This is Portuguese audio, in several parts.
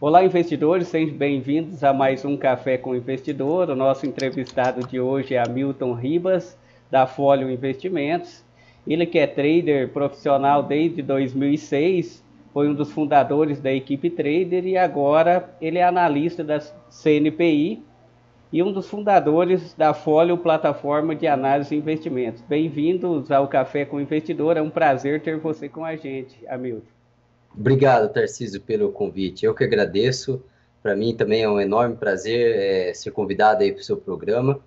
Olá, investidores, sejam bem-vindos a mais um Café com o Investidor. O nosso entrevistado de hoje é Hamilton Ribas, da Folio Investimentos. Ele que é trader profissional desde 2006, foi um dos fundadores da equipe Trader e agora ele é analista da CNPI e um dos fundadores da Folio Plataforma de Análise de Investimentos. Bem-vindos ao Café com o Investidor, é um prazer ter você com a gente, Hamilton. Obrigado, Tarcísio, pelo convite. Eu que agradeço. Para mim também é um enorme prazer ser convidado aí para o seu programa.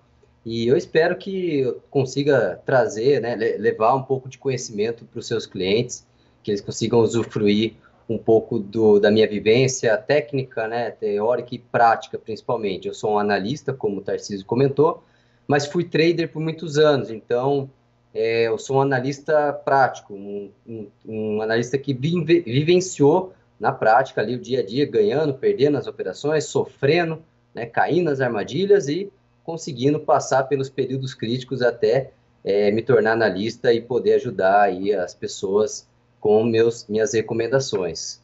E eu espero que eu consiga trazer, né, levar um pouco de conhecimento para os seus clientes, que eles consigam usufruir um pouco da minha vivência técnica, né, teórica e prática, principalmente. Eu sou um analista, como o Tarcísio comentou, mas fui trader por muitos anos, então eu sou um analista prático, um analista que vivenciou na prática ali o dia a dia, ganhando, perdendo as operações, sofrendo, né, caindo nas armadilhas e conseguindo passar pelos períodos críticos até me tornar analista e poder ajudar aí as pessoas com minhas recomendações.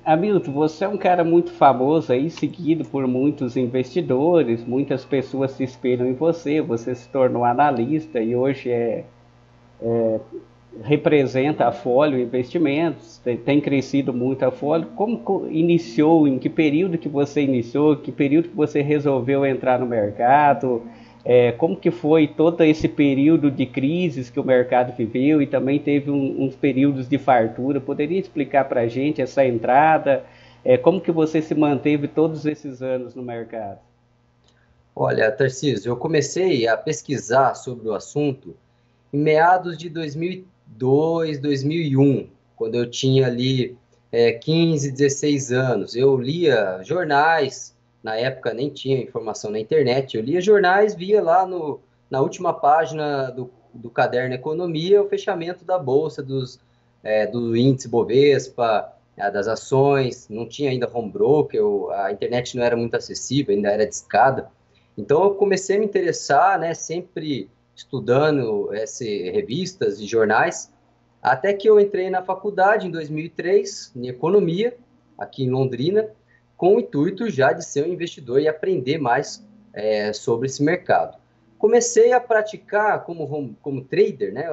Hamilton, você é um cara muito famoso aí, seguido por muitos investidores, muitas pessoas se inspiram em você, você se tornou analista e hoje representa a Folio Investimentos, tem crescido muito a Folio. Como iniciou, em que período que você iniciou, que período que você resolveu entrar no mercado, como que foi todo esse período de crises que o mercado viveu e também teve uns períodos de fartura? Poderia explicar para a gente essa entrada, como que você se manteve todos esses anos no mercado? Olha, Tarcísio, eu comecei a pesquisar sobre o assunto em meados de 2002, 2001, quando eu tinha ali 15, 16 anos. Eu lia jornais, na época nem tinha informação na internet, eu lia jornais, via lá na última página do caderno Economia o fechamento da bolsa, do índice Bovespa, das ações, não tinha ainda home broker, a internet não era muito acessível, ainda era discada. Então eu comecei a me interessar, né, sempre estudando revistas e jornais, até que eu entrei na faculdade em 2003, em economia, aqui em Londrina, com o intuito já de ser um investidor e aprender mais sobre esse mercado. Comecei a praticar como trader, né,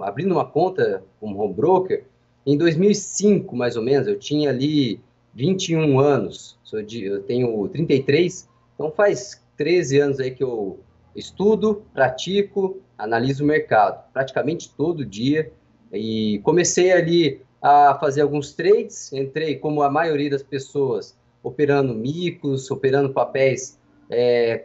abrindo uma conta como home broker, em 2005, mais ou menos. Eu tinha ali 21 anos, eu tenho 33, então faz 13 anos aí que eu estudo, pratico, analiso o mercado, praticamente todo dia. E comecei ali a fazer alguns trades, entrei como a maioria das pessoas, operando micos, operando papéis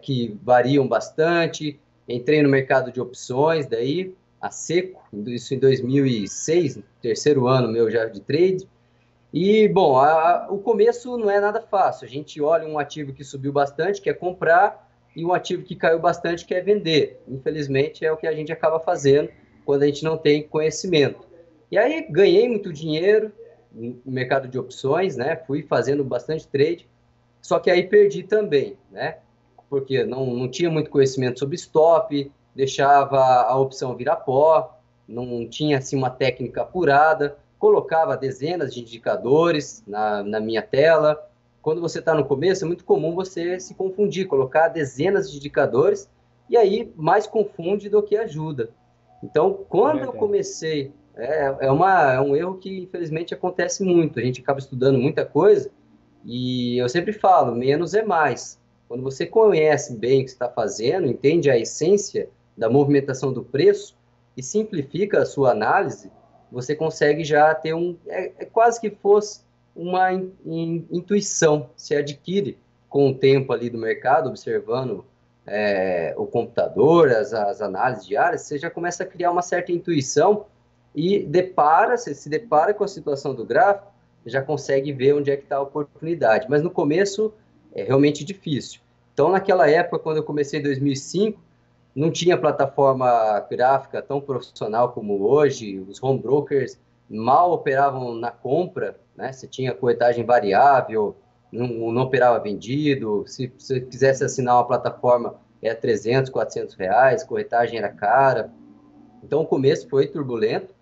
que variam bastante. Entrei no mercado de opções, daí a seco, isso em 2006, terceiro ano meu já de trade. E, bom, o começo não é nada fácil. A gente olha um ativo que subiu bastante, quer comprar, e um ativo que caiu bastante, quer vender. Infelizmente, é o que a gente acaba fazendo quando a gente não tem conhecimento. E aí, ganhei muito dinheiro no mercado de opções, né? Fui fazendo bastante trade, só que aí perdi também, né? Porque não tinha muito conhecimento sobre stop, deixava a opção virar pó, não tinha assim uma técnica apurada, colocava dezenas de indicadores na minha tela. Quando você está no começo, é muito comum você se confundir, colocar dezenas de indicadores, e aí mais confunde do que ajuda. Então, quando eu Verdade. comecei, é um erro que infelizmente acontece muito, a gente acaba estudando muita coisa, e eu sempre falo, menos é mais. Quando você conhece bem o que está fazendo, entende a essência da movimentação do preço e simplifica a sua análise, você consegue já ter quase que fosse uma intuição, se adquire com o tempo ali do mercado, observando o computador, as análises diárias, você já começa a criar uma certa intuição e você se depara com a situação do gráfico, já consegue ver onde é que está a oportunidade. Mas no começo é realmente difícil. Então, naquela época, quando eu comecei em 2005, não tinha plataforma gráfica tão profissional como hoje, os home brokers mal operavam na compra, né? Você tinha corretagem variável, não operava vendido, se você quisesse assinar uma plataforma era 300, 400 reais, corretagem era cara. Então o começo foi turbulento,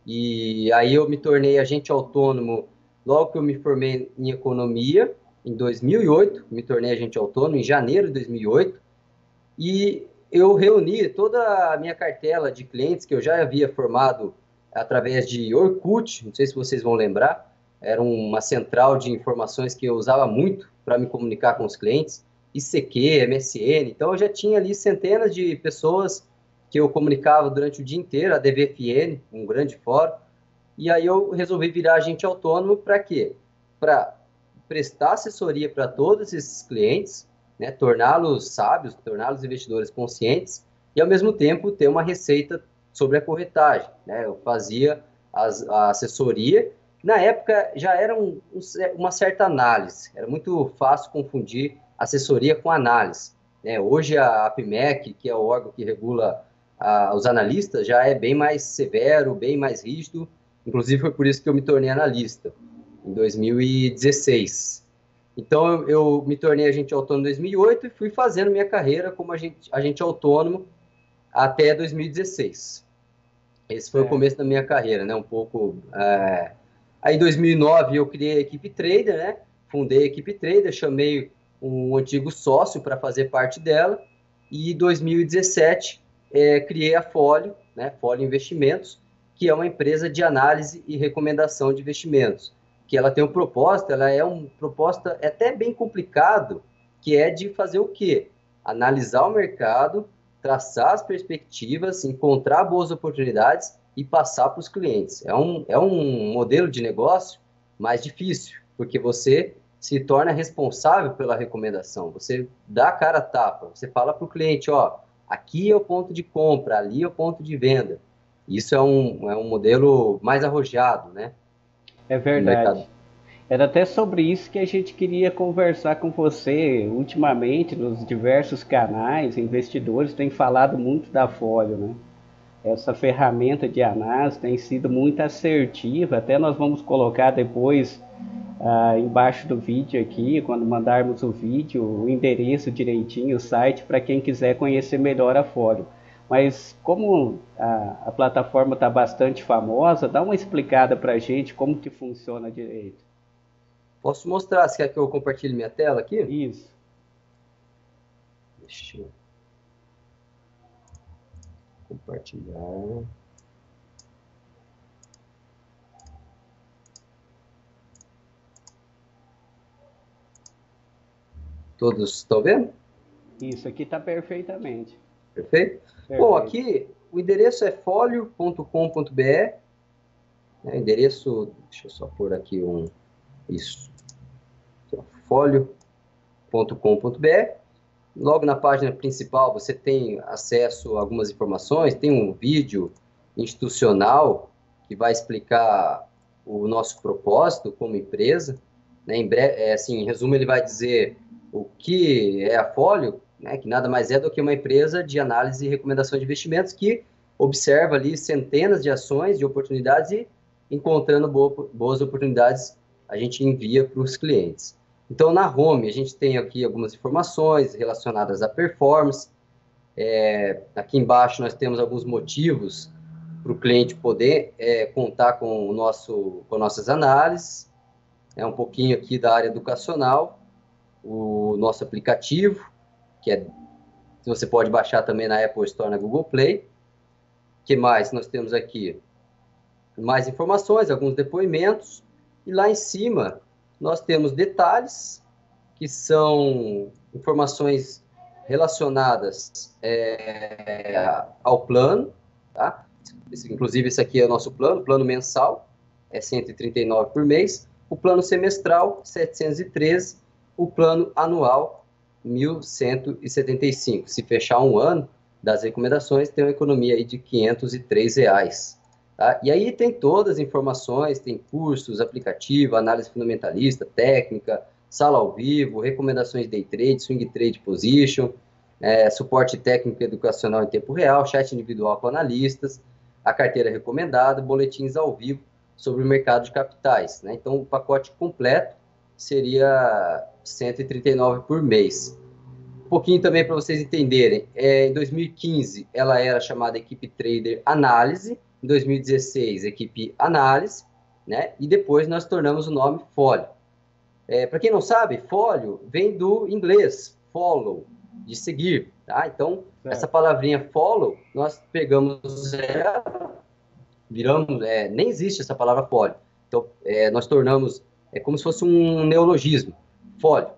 e aí eu me tornei agente autônomo Logo que eu me formei em economia, em 2008, me tornei agente autônomo em janeiro de 2008, e eu reuni toda a minha cartela de clientes que eu já havia formado através de Orkut, não sei se vocês vão lembrar, era uma central de informações que eu usava muito para me comunicar com os clientes, ICQ, MSN, então eu já tinha ali centenas de pessoas que eu comunicava durante o dia inteiro, a DVFN, um grande fórum, e aí eu resolvi virar agente autônomo para quê? Para prestar assessoria para todos esses clientes, né, torná-los sábios, torná-los investidores conscientes e, ao mesmo tempo, ter uma receita sobre a corretagem. Né? Eu fazia a assessoria. Na época, já era uma certa análise. Era muito fácil confundir assessoria com análise. Né? Hoje, a APMEC, que é o órgão que regula os analistas, já é bem mais severo, bem mais rígido. Inclusive, foi por isso que eu me tornei analista, em 2016. Então, eu me tornei agente autônomo em 2008 e fui fazendo minha carreira como agente autônomo até 2016. Esse foi o começo da minha carreira, né? Um pouco... Aí, em 2009, eu criei a Equipe Trader, né? Fundei a Equipe Trader, chamei um antigo sócio para fazer parte dela. E, em 2017, criei a Folio, né? Folio Investimentos, que é uma empresa de análise e recomendação de investimentos. Que ela tem um propósito, ela é um propósito até bem complicado, que é de fazer o quê? Analisar o mercado, traçar as perspectivas, encontrar boas oportunidades e passar para os clientes. É um modelo de negócio mais difícil, porque você se torna responsável pela recomendação, você dá a cara a tapa, você fala para o cliente, ó, aqui é o ponto de compra, ali é o ponto de venda. Isso é um modelo mais arrojado, né? É No verdade. mercado. Era até sobre isso que a gente queria conversar com você. Ultimamente, nos diversos canais, investidores têm falado muito da Folio, né? Essa ferramenta de análise tem sido muito assertiva. Até nós vamos colocar depois embaixo do vídeo aqui, quando mandarmos o vídeo, o endereço direitinho, o site, para quem quiser conhecer melhor a Folio. Mas como a plataforma está bastante famosa, dá uma explicada para a gente como que funciona direito. Posso mostrar, se quer que eu compartilhe minha tela aqui? Isso. Deixa eu compartilhar. Todos estão vendo? Isso aqui está perfeitamente. Perfeito? Perfeito. Bom, aqui o endereço é folio.com.br. Endereço, deixa eu só pôr aqui isso. Folio.com.br. Logo na página principal você tem acesso a algumas informações, tem um vídeo institucional que vai explicar o nosso propósito como empresa. Né? Em resumo, ele vai dizer o que é a Folio, né? Que nada mais é do que uma empresa de análise e recomendação de investimentos que observa ali centenas de ações, de oportunidades e, encontrando boas oportunidades, a gente envia para os clientes. Então, na home, a gente tem aqui algumas informações relacionadas à performance. Aqui embaixo nós temos alguns motivos para o cliente poder contar com nossas análises. Um pouquinho aqui da área educacional, o nosso aplicativo, que você pode baixar também na Apple Store, na Google Play. O que mais nós temos aqui? Mais informações, alguns depoimentos. E lá em cima nós temos detalhes, que são informações relacionadas ao plano, tá? Inclusive, esse aqui é o nosso plano mensal, é 139 por mês, o plano semestral, 713, o plano anual, 1.175. Se fechar um ano das recomendações, tem uma economia aí de R$ 503. Tá? E aí tem todas as informações, tem cursos, aplicativo, análise fundamentalista, técnica, sala ao vivo, recomendações de day trade, swing trade position, suporte técnico educacional em tempo real, chat individual com analistas, a carteira recomendada, boletins ao vivo sobre o mercado de capitais. Né? Então, o pacote completo seria 139 por mês. Um pouquinho também para vocês entenderem, em 2015 ela era chamada Equipe Trader Análise, em 2016 Equipe Análise, né? E depois nós tornamos o nome Folio. Para quem não sabe, Folio vem do inglês, follow, de seguir, tá? Então, essa Certo. palavrinha follow, nós pegamos ela, viramos, nem existe essa palavra folio. Então, nós tornamos, como se fosse um neologismo, folio.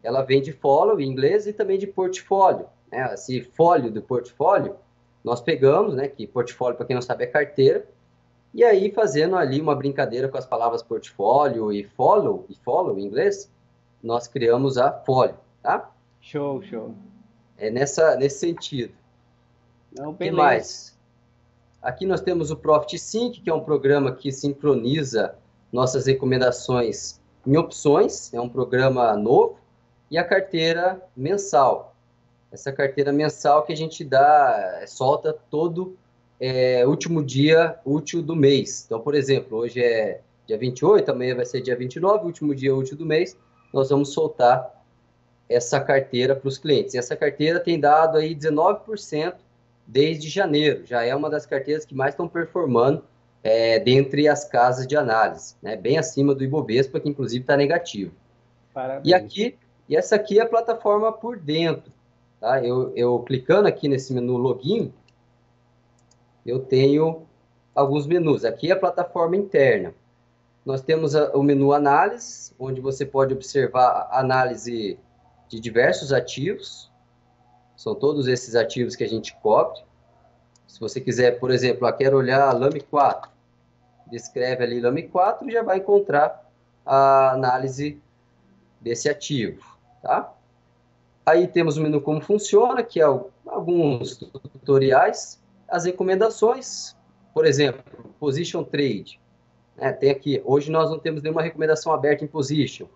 Ela vem de follow em inglês e também de portfólio, né? Esse folio do portfólio, nós pegamos, né? Que portfólio, para quem não sabe, é carteira, e aí fazendo ali uma brincadeira com as palavras portfólio e follow em inglês, nós criamos a folio, tá? Show, show. É nesse sentido. Não, O que beleza. mais? Aqui nós temos o Profit Sync, que é um programa que sincroniza nossas recomendações em opções, é um programa novo, e a carteira mensal. Essa carteira mensal que a gente solta todo último dia útil do mês. Então, por exemplo, hoje é dia 28, amanhã vai ser dia 29, último dia útil do mês, nós vamos soltar essa carteira para os clientes. E essa carteira tem dado aí 19% desde janeiro. Já é uma das carteiras que mais estão performando dentre as casas de análise, né? Bem acima do Ibovespa, que inclusive está negativo. Parabéns. E essa aqui é a plataforma por dentro. Tá? Eu clicando aqui nesse menu login, eu tenho alguns menus. Aqui é a plataforma interna. Nós temos o menu análise, onde você pode observar a análise de diversos ativos. São todos esses ativos que a gente cobre. Se você quiser, por exemplo, quero olhar a LAME 4, descreve ali LAME 4 e já vai encontrar a análise desse ativo, tá? Aí temos o menu como funciona, que é alguns tutoriais, as recomendações, por exemplo, Position Trade. Tem aqui, hoje nós não temos nenhuma recomendação aberta em Position.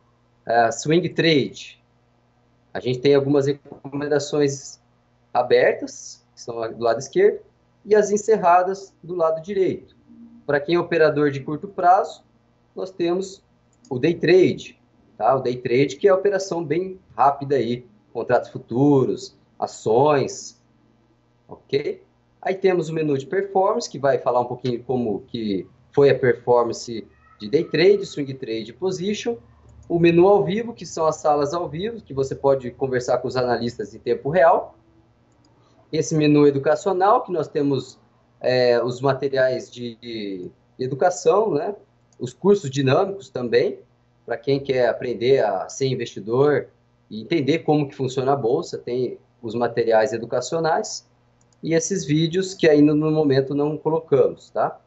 Swing Trade. A gente tem algumas recomendações abertas, que são do lado esquerdo, e as encerradas do lado direito. Para quem é operador de curto prazo, nós temos o Day Trade, tá? O Day Trade, que é a operação bem rápida aí, contratos futuros, ações, ok? Aí temos o menu de performance, que vai falar um pouquinho como que foi a performance de Day Trade, Swing Trade e Position. O menu ao vivo, que são as salas ao vivo, que você pode conversar com os analistas em tempo real. Esse menu educacional, que nós temos os materiais de educação, né? Os cursos dinâmicos também, para quem quer aprender a ser investidor e entender como que funciona a bolsa, tem os materiais educacionais e esses vídeos que ainda no momento não colocamos, tá?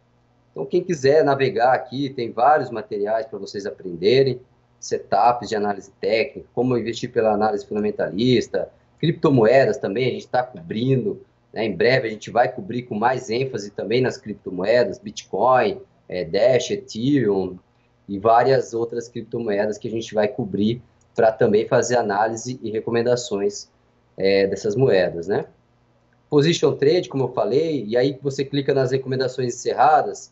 Então, quem quiser navegar aqui, tem vários materiais para vocês aprenderem, setups de análise técnica, como investir pela análise fundamentalista, criptomoedas também, a gente está cobrindo, né? Em breve a gente vai cobrir com mais ênfase também nas criptomoedas, Bitcoin, Dash, Ethereum e várias outras criptomoedas que a gente vai cobrir para também fazer análise e recomendações dessas moedas, né? Position Trade, como eu falei, e aí você clica nas recomendações encerradas,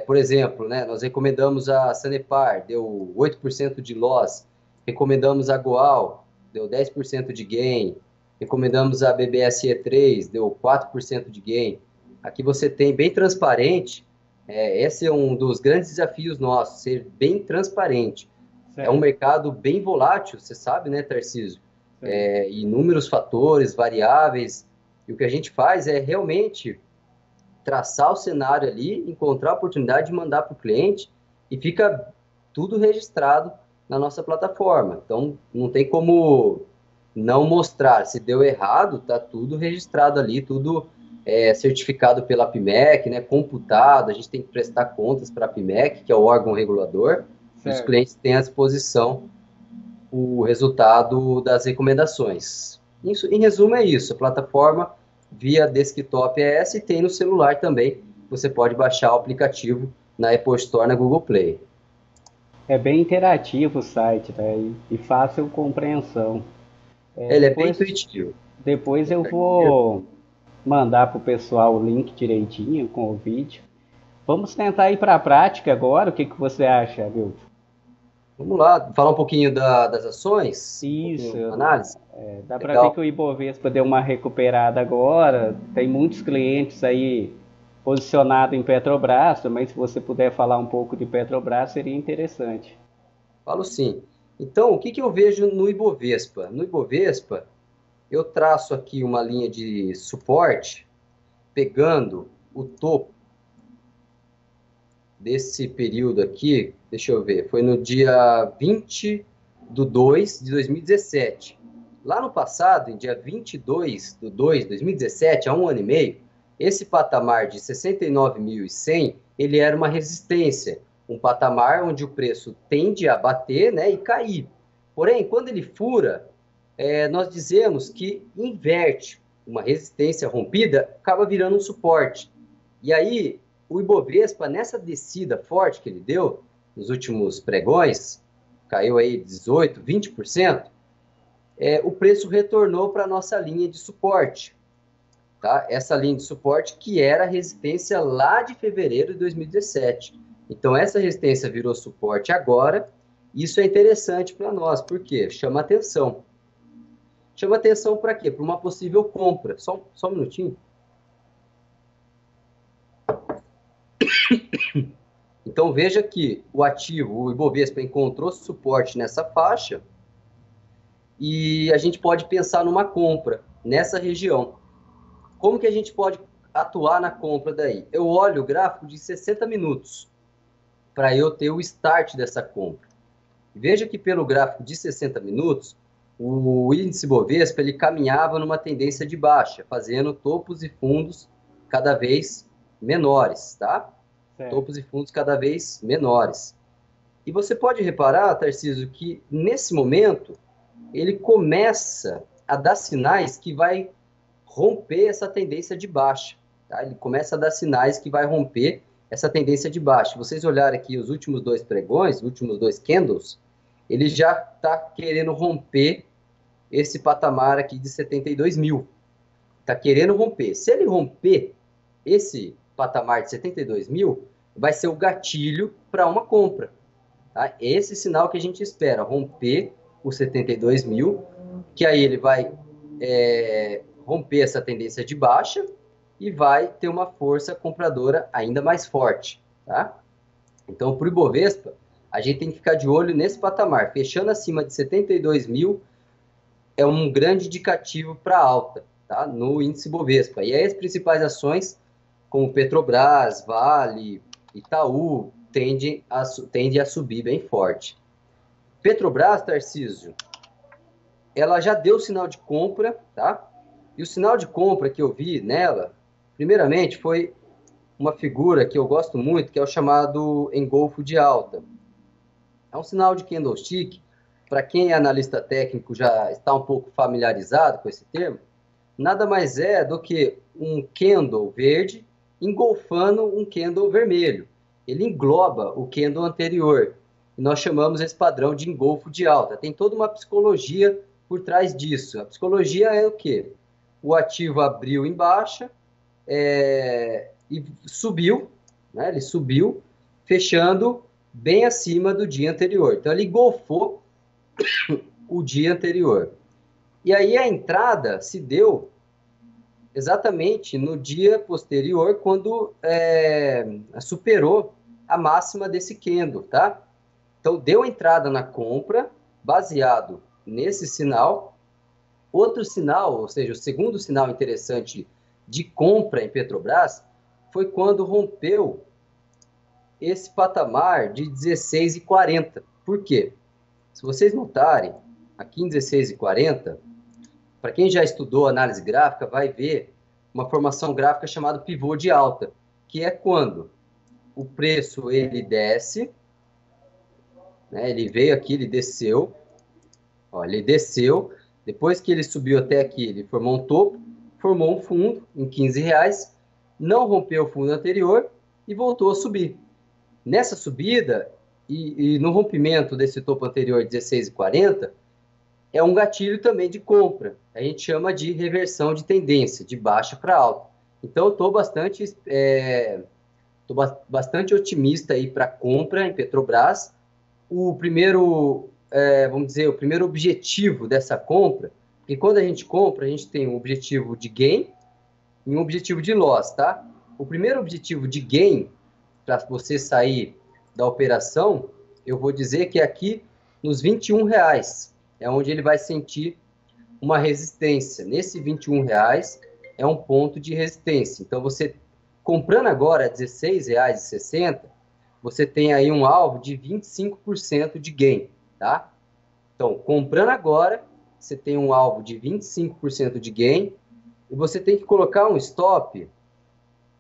por exemplo, né, nós recomendamos a Sanepar, deu 8% de loss, recomendamos a Goal, deu 10% de gain, recomendamos a BBSE3, deu 4% de gain. Aqui você tem bem transparente, esse é um dos grandes desafios nossos, ser bem transparente. Certo. É um mercado bem volátil, você sabe, né, Tarcísio? Inúmeros fatores, variáveis, e o que a gente faz é realmente traçar o cenário ali, encontrar a oportunidade de mandar para o cliente e fica tudo registrado na nossa plataforma. Então, não tem como não mostrar. Se deu errado, está tudo registrado ali, tudo certificado pela PMEC, né, computado. A gente tem que prestar contas para a PMEC, que é o órgão regulador, e os clientes têm à disposição o resultado das recomendações. Isso, em resumo, é isso. A plataforma via desktop é essa e tem no celular também. Você pode baixar o aplicativo na Apple Store, na Google Play. É bem interativo o site, né? E fácil compreensão. Ele é bem intuitivo. Depois eu vou mandar para o pessoal o link direitinho com o vídeo. Vamos tentar ir para a prática agora. O que você acha, Milton? Vamos lá, falar um pouquinho das ações? Isso. Análise? Dá para ver que o Ibovespa deu uma recuperada agora. Tem muitos clientes aí posicionado em Petrobras, também se você puder falar um pouco de Petrobras, seria interessante. Falo sim. Então, o que que eu vejo no Ibovespa? No Ibovespa, eu traço aqui uma linha de suporte, pegando o topo desse período aqui, deixa eu ver, foi no dia 20 de 2017. Lá no passado, em dia 22 de 2017, há um ano e meio, esse patamar de 69.100, ele era uma resistência, um patamar onde o preço tende a bater, né, e cair. Porém, quando ele fura, nós dizemos que inverte, uma resistência rompida acaba virando um suporte. E aí, o Ibovespa, nessa descida forte que ele deu nos últimos pregões, caiu aí 18, 20%, o preço retornou para a nossa linha de suporte. Tá? Essa linha de suporte que era a resistência lá de fevereiro de 2017. Então, essa resistência virou suporte agora. Isso é interessante para nós, porque chama atenção. Chama atenção para quê? Para uma possível compra. Só um minutinho. Então, veja que o ativo, o Ibovespa, encontrou suporte nessa faixa e a gente pode pensar numa compra nessa região. Como que a gente pode atuar na compra daí? Eu olho o gráfico de 60 minutos para eu ter o start dessa compra. Veja que pelo gráfico de 60 minutos, o índice Ibovespa ele caminhava numa tendência de baixa, fazendo topos e fundos cada vez menores, tá? Certo. Topos e fundos cada vez menores. E você pode reparar, Tarcísio, que nesse momento ele começa a dar sinais que vai romper essa tendência de baixa. Tá? Ele começa a dar sinais que vai romper essa tendência de baixa. Se vocês olharem aqui os últimos dois pregões, os últimos dois candles, ele já está querendo romper esse patamar aqui de 72 mil. Está querendo romper. Se ele romper esse patamar de 72 mil, vai ser o gatilho para uma compra. Tá? Esse sinal que a gente espera, romper os 72 mil, que aí ele vai romper essa tendência de baixa e vai ter uma força compradora ainda mais forte. Tá? Então, para o Ibovespa, a gente tem que ficar de olho nesse patamar. Fechando acima de 72 mil é um grande indicativo para alta, tá? No índice Ibovespa. E aí as principais ações, como Petrobras, Vale, Itaú, tende a subir bem forte. Petrobras, Tarcísio, ela já deu sinal de compra, tá? E o sinal de compra que eu vi nela, primeiramente, foi uma figura que eu gosto muito, que é o chamado engolfo de alta. É um sinal de candlestick, para quem é analista técnico já está um pouco familiarizado com esse termo, nada mais é do que um candle verde engolfando um candle vermelho. Ele engloba o candle anterior. E nós chamamos esse padrão de engolfo de alta. Tem toda uma psicologia por trás disso. A psicologia é o quê? O ativo abriu em baixa e subiu, né? Ele subiu, fechando bem acima do dia anterior. Então, ele engolfou o dia anterior. E aí a entrada se deu exatamente no dia posterior, quando superou a máxima desse candle, tá? Então, deu entrada na compra, baseado nesse sinal. Outro sinal, ou seja, o segundo sinal interessante de compra em Petrobras, foi quando rompeu esse patamar de 16,40. Por quê? Se vocês notarem, aqui em 16,40, para quem já estudou análise gráfica, vai ver uma formação gráfica chamada pivô de alta, que é quando o preço ele desce, né, ele veio aqui, ele desceu, ele desceu, depois que ele subiu até aqui, ele formou um topo, formou um fundo em R$15, não rompeu o fundo anterior e voltou a subir. Nessa subida e no rompimento desse topo anterior de 16,40, é um gatilho também de compra. A gente chama de reversão de tendência, de baixa para alta. Então, eu estou bastante otimista aí para compra em Petrobras. O primeiro, vamos dizer, o primeiro objetivo dessa compra, porque quando a gente compra, a gente tem um objetivo de gain e um objetivo de loss, tá? O primeiro objetivo de gain, para você sair da operação, eu vou dizer que é aqui nos R$ 21, é onde ele vai sentir uma resistência. Nesse R$ 21 é um ponto de resistência. Então, você comprando agora a R$16,60, você tem aí um alvo de 25% de gain, tá? Então, comprando agora, você tem um alvo de 25% de gain e você tem que colocar um stop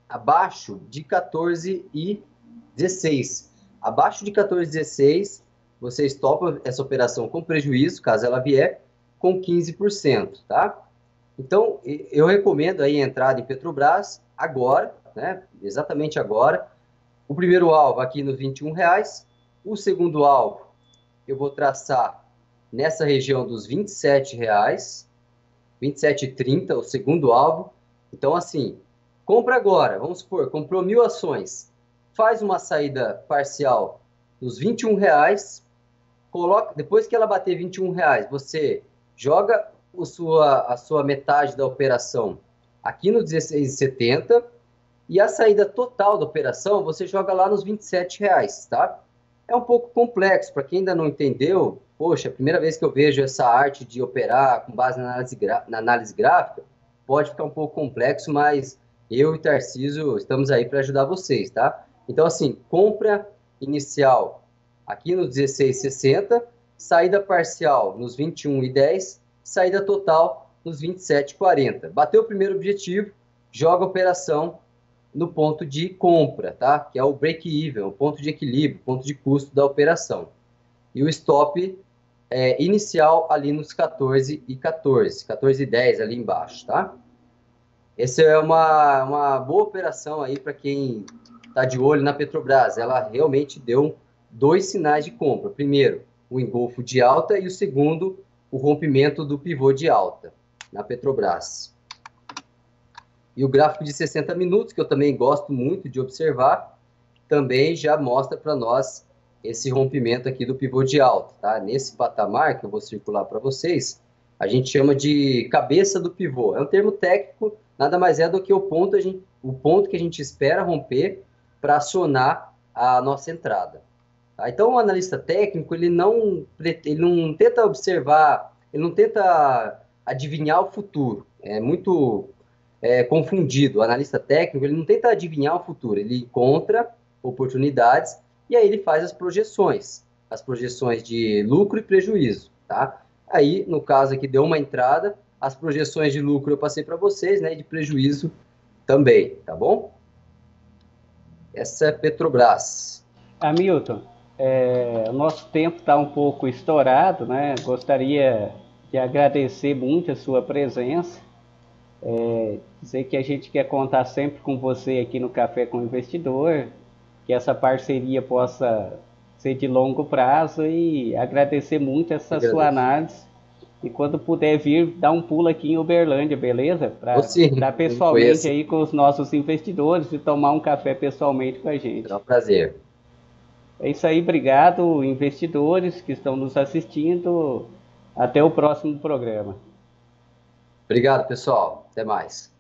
abaixo de 14,16. Abaixo de 14,16, você stopa essa operação com prejuízo, caso ela vier, com 15%, tá? Então, eu recomendo aí a entrada em Petrobras agora, né? Exatamente agora. O primeiro alvo aqui nos R$ 21. O segundo alvo, eu vou traçar nessa região dos R$ 27, 27,30, o segundo alvo. Então, assim, compra agora, vamos supor, comprou 1.000 ações, faz uma saída parcial nos R$ 21, coloca, depois que ela bater R$ 21, você joga a sua metade da operação aqui no 16,70 e a saída total da operação você joga lá nos R$ 27, tá? É um pouco complexo, para quem ainda não entendeu, poxa, a primeira vez que eu vejo essa arte de operar com base na análise gráfica, pode ficar um pouco complexo, mas eu e Tarcísio estamos aí para ajudar vocês, tá? Então, assim, compra inicial aqui no 16,60, saída parcial nos 21,10, saída total nos 27,40. Bateu o primeiro objetivo, joga a operação no ponto de compra, tá? Que é o break-even, o ponto de equilíbrio, ponto de custo da operação. E o stop inicial ali nos 14,14, 14,10 ali embaixo, tá? Essa é uma boa operação aí para quem está de olho na Petrobras. Ela realmente deu 2 sinais de compra. Primeiro, o engolfo de alta e o segundo, o rompimento do pivô de alta na Petrobras. E o gráfico de 60 minutos, que eu também gosto muito de observar, também já mostra para nós esse rompimento aqui do pivô de alta, tá? Nesse patamar que eu vou circular para vocês, a gente chama de cabeça do pivô. É um termo técnico, nada mais é do que o ponto que a gente espera romper para acionar a nossa entrada. Tá? Então, o analista técnico, ele não tenta observar, ele não tenta adivinhar o futuro. É muito confundido. O analista técnico, ele não tenta adivinhar o futuro, ele encontra oportunidades e aí ele faz as projeções de lucro e prejuízo, tá? Aí, no caso aqui, deu uma entrada, as projeções de lucro eu passei para vocês, né, e de prejuízo também, tá bom? Essa é Petrobras. Hamilton, o nosso tempo está um pouco estourado, né? Gostaria de agradecer muito a sua presença, dizer que a gente quer contar sempre com você aqui no Café com o Investidor, que essa parceria possa ser de longo prazo e agradecer muito essa sua análise. E quando puder vir, dá um pulo aqui em Uberlândia, beleza? Para estar pessoalmente aí com os nossos investidores e tomar um café pessoalmente com a gente. É um prazer. É isso aí, obrigado, investidores que estão nos assistindo. Até o próximo programa. Obrigado, pessoal. Até mais.